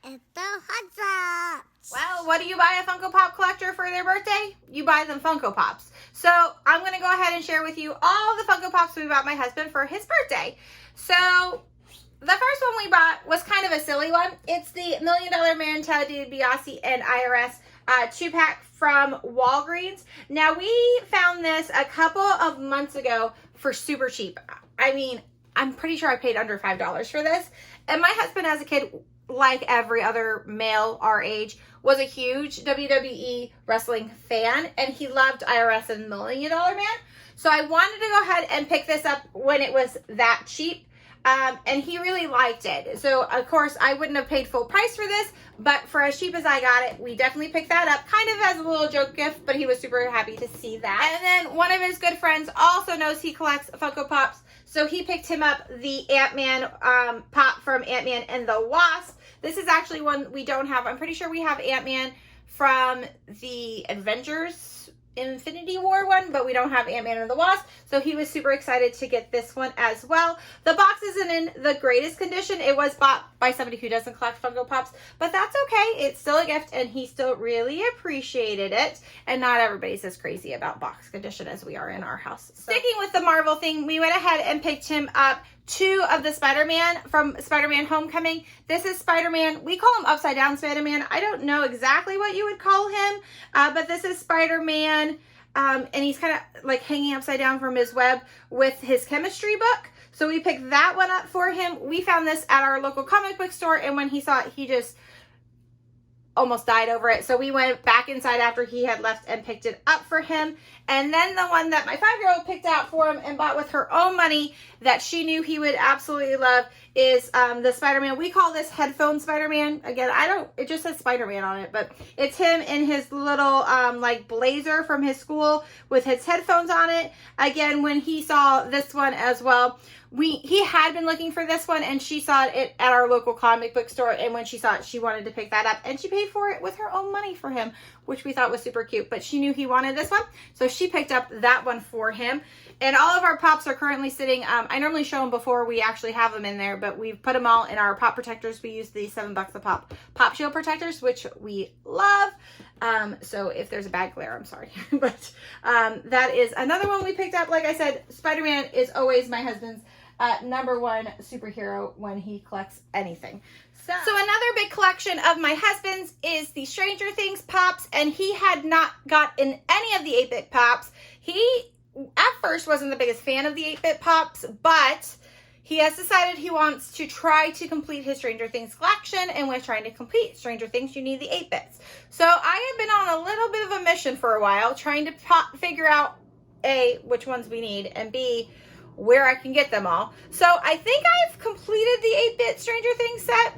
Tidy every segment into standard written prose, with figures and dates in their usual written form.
Well, what do you buy a Funko Pop collector for their birthday? You buy them Funko Pops. So I'm going to go ahead and share with you all the Funko Pops we bought my husband for his birthday. So the first one we bought was kind of a silly one. It's the $1 Million Man, Ted DiBiase, and IRS 2-pack from Walgreens. Now, we found this a couple of months ago for super cheap. I mean, I'm pretty sure I paid under $5 for this. And my husband, as a kid, like every other male our age, was a huge WWE wrestling fan, and he loved IRS and $1 Million Man. So I wanted to go ahead and pick this up when it was that cheap. And he really liked it. So, of course, I wouldn't have paid full price for this, but for as cheap as I got it, we definitely picked that up kind of as a little joke gift, but he was super happy to see that. And then one of his good friends also knows he collects Funko Pops, so he picked him up the Ant-Man pop from Ant-Man and the Wasp. This is actually one we don't have. I'm pretty sure we have Ant-Man from the Avengers Infinity War one, but we don't have Ant-Man and the Wasp, so he was super excited to get this one as well. The box isn't in the greatest condition. It was bought by somebody who doesn't collect Funko Pops, but that's okay. It's still a gift, and he still really appreciated it, and not everybody's as crazy about box condition as we are in our house. So, sticking with the Marvel thing, we went ahead and picked him up 2 of the Spider-Man from Spider-Man Homecoming. This is Spider-Man. We call him Upside Down Spider-Man. I don't know exactly what you would call him, but this is Spider-Man, and he's kind of like hanging upside down from his web with his chemistry book. So we picked that one up for him. We found this at our local comic book store, and when he saw it, he just almost died over it. So we went back inside after he had left and picked it up for him. And then the one that my 5-year-old picked out for him and bought with her own money that she knew he would absolutely love is the Spider-Man. We call this headphone Spider-Man. Again, it just says Spider-Man on it, but it's him in his little like blazer from his school with his headphones on it. Again, when he saw this one as well, he had been looking for this one, and she saw it at our local comic book store, and when she saw it, she wanted to pick that up, and she paid for it with her own money for him, which we thought was super cute. But she knew he wanted this one, so she picked up that one for him. And all of our pops are currently sitting, I normally show them before we actually have them in there, but we've put them all in our pop protectors. We use the $7 a pop shield protectors, which we love. So if there's a bad glare, I'm sorry. But that is another one we picked up. Like I said, Spider-Man is always my husband's #1 superhero when he collects anything. So another big collection of my husband's is the Stranger Things Pops, and he had not gotten any of the 8-bit Pops. He at first wasn't the biggest fan of the 8-bit Pops, but he has decided he wants to try to complete his Stranger Things collection, and with trying to complete Stranger Things, you need the 8-bits. So I have been on a little bit of a mission for a while, trying to figure out A, which ones we need, and B, where I can get them all. So I think I've completed the 8-bit Stranger Things set.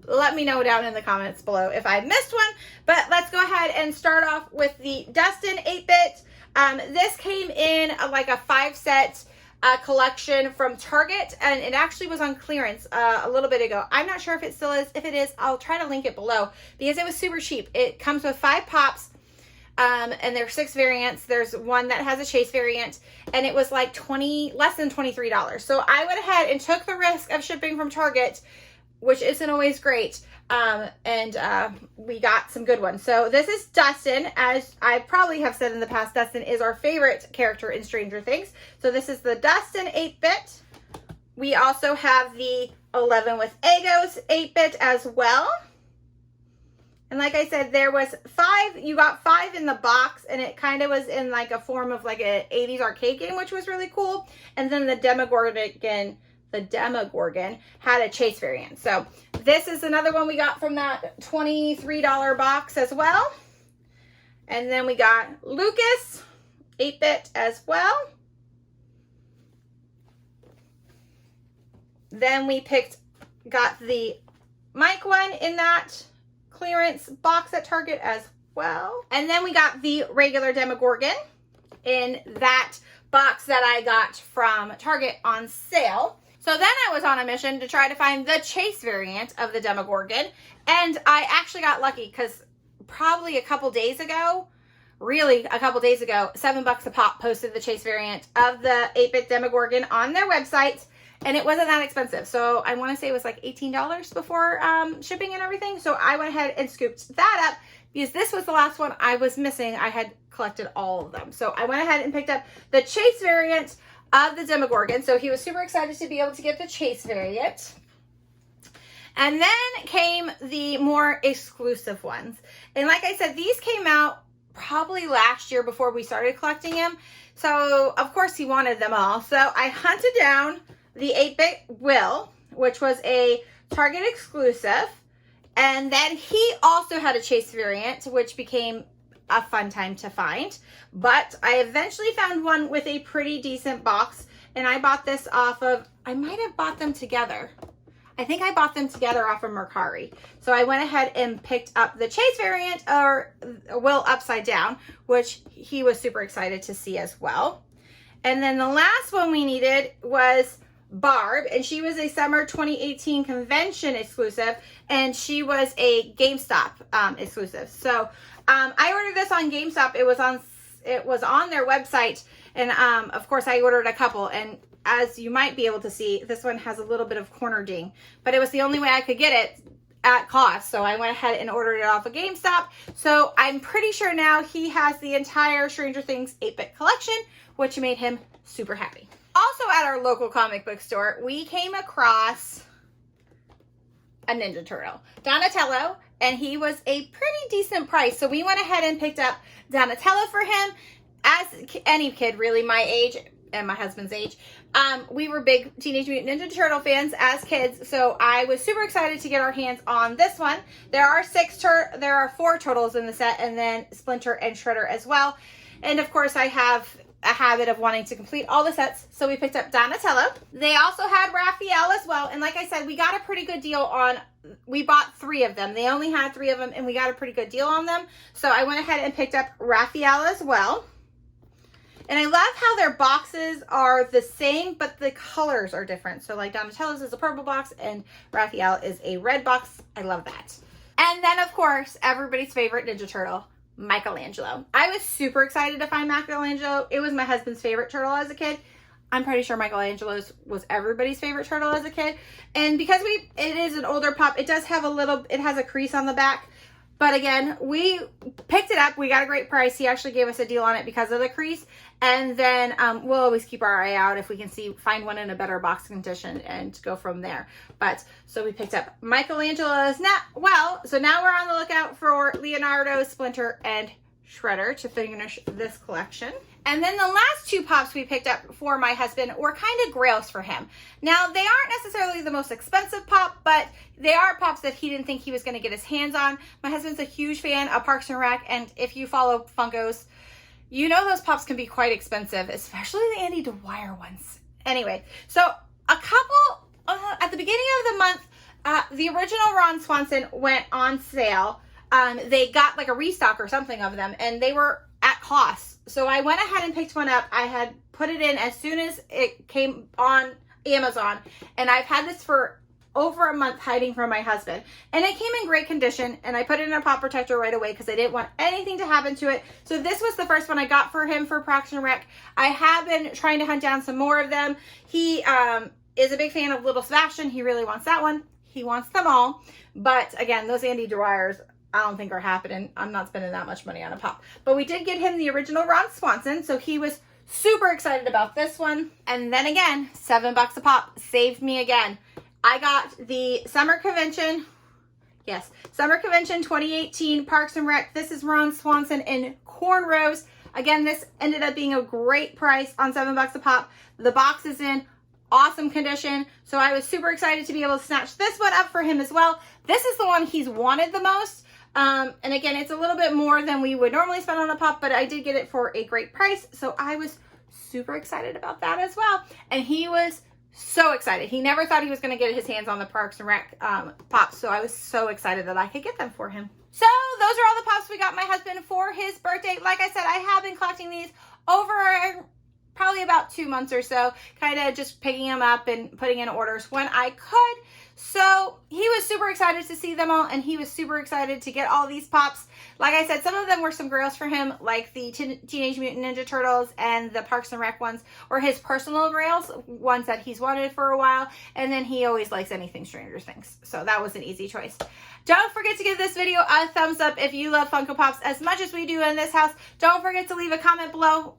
Let me know down in the comments below if I missed one. But let's go ahead and start off with the Dustin 8-bit. This came in like a 5-set collection from Target, and it actually was on clearance a little bit ago. I'm not sure if it still is. If it is, I'll try to link it below because it was super cheap. It comes with 5 pops. And there's 6 variants. There's one that has a chase variant, and it was like less than $23. So I went ahead and took the risk of shipping from Target, which isn't always great. And we got some good ones. So this is Dustin. As I probably have said in the past, Dustin is our favorite character in Stranger Things. So this is the Dustin 8-bit. We also have the 11 with Egos 8-bit as well. And like I said, there was 5, you got 5 in the box, and it kind of was in like a form of like an 80s arcade game, which was really cool. And then the Demogorgon had a chase variant. So this is another one we got from that $23 box as well. And then we got Lucas, 8-bit as well. Then we got the Mike one in that clearance box at Target as well. And then we got the regular Demogorgon in that box that I got from Target on sale. So then I was on a mission to try to find the chase variant of the Demogorgon, and I actually got lucky because probably a couple days ago, $7 a pop posted the chase variant of the 8-bit Demogorgon on their website, and it wasn't that expensive. So I want to say it was like $18 before shipping and everything. So I went ahead and scooped that up because this was the last one I was missing. I had collected all of them. So I went ahead and picked up the Chase variant of the Demogorgon. So he was super excited to be able to get the Chase variant. And then came the more exclusive ones. And like I said, these came out probably last year before we started collecting them. So of course he wanted them all. So I hunted down the 8-bit Will, which was a Target exclusive. And then he also had a Chase variant, which became a fun time to find. But I eventually found one with a pretty decent box. And I bought this off of, I might have bought them together. I think I bought them together off of Mercari. So I went ahead and picked up the Chase variant, or Will Upside Down, which he was super excited to see as well. And then the last one we needed was Barb, and she was a summer 2018 convention exclusive, and she was a GameStop exclusive. So I ordered this on GameStop. It was on their website, and of course I ordered a couple, and as you might be able to see, this one has a little bit of corner ding, but it was the only way I could get it at cost. So I went ahead and ordered it off of GameStop. So I'm pretty sure now he has the entire Stranger Things 8-bit collection, which made him super happy. Also at our local comic book store, we came across a Ninja Turtle, Donatello, and he was a pretty decent price. So we went ahead and picked up Donatello for him. As any kid really my age and my husband's age, we were big Teenage Mutant Ninja Turtle fans as kids, so I was super excited to get our hands on this one. There are 4 turtles in the set, and then Splinter and Shredder as well. And of course I have a habit of wanting to complete all the sets, so we picked up Donatello. They also had Raphael as well, and like I said, we got a pretty good deal on, we bought 3 of them. They only had 3 of them, and we got a pretty good deal on them. So I went ahead and picked up Raphael as well. And I love how their boxes are the same, but the colors are different. So like Donatello's is a purple box and Raphael is a red box. I love that. And then of course, everybody's favorite Ninja Turtle, Michelangelo. I was super excited to find Michelangelo. It was my husband's favorite turtle as a kid. I'm pretty sure Michelangelo's was everybody's favorite turtle as a kid. And because it is an older pop, it does have it has a crease on the back. But again, we picked it up. We got a great price. He actually gave us a deal on it because of the crease. And then we'll always keep our eye out if we can find one in a better box condition and go from there. But so we picked up Michelangelo's so now we're on the lookout for Leonardo, Splinter, and Shredder to finish this collection. And then the last 2 pops we picked up for my husband were kind of grails for him. Now, they aren't necessarily the most expensive pop, but they are pops that he didn't think he was going to get his hands on. My husband's a huge fan of Parks and Rec, and if you follow Funkos, you know those pops can be quite expensive, especially the Andy Dwyer ones. Anyway, so a couple, at the beginning of the month, the original Ron Swanson went on sale. They got like a restock or something of them, and they were at cost. So I went ahead and picked one up. I had put it in as soon as it came on Amazon, and I've had this for over a month hiding from my husband, and it came in great condition, and I put it in a pop protector right away because I didn't want anything to happen to it. So this was the first one I got for him for Parks and Rec. I have been trying to hunt down some more of them. He is a big fan of Little Sebastian. He really wants that one. He wants them all, but again, those Andy Dwyers I don't think are happening. I'm not spending that much money on a pop. But we did get him the original Ron Swanson, so he was super excited about this one. And then again, $7 a pop saved me again. I got the Summer Convention 2018 Parks and Rec. This is Ron Swanson in cornrows. Again, this ended up being a great price on $7 a pop. The box is in awesome condition, so I was super excited to be able to snatch this one up for him as well. This is the one he's wanted the most. And again, it's a little bit more than we would normally spend on a pop, but I did get it for a great price. So I was super excited about that as well. And he was so excited. He never thought he was going to get his hands on the Parks and Rec pops. So I was so excited that I could get them for him. So those are all the pops we got my husband for his birthday. Like I said, I have been collecting these over probably about 2 months or so, kind of just picking them up and putting in orders when I could. So he was super excited to see them all, and he was super excited to get all these Pops. Like I said, some of them were some grails for him, like the Teenage Mutant Ninja Turtles and the Parks and Rec ones, or his personal grails, ones that he's wanted for a while, and then he always likes anything Stranger Things. So that was an easy choice. Don't forget to give this video a thumbs up if you love Funko Pops as much as we do in this house. Don't forget to leave a comment below.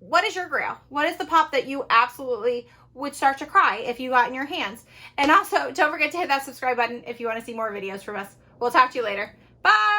What is your grail? What is the Pop that you absolutely would start to cry if you got in your hands? And also, don't forget to hit that subscribe button if you want to see more videos from us. We'll talk to you later. Bye!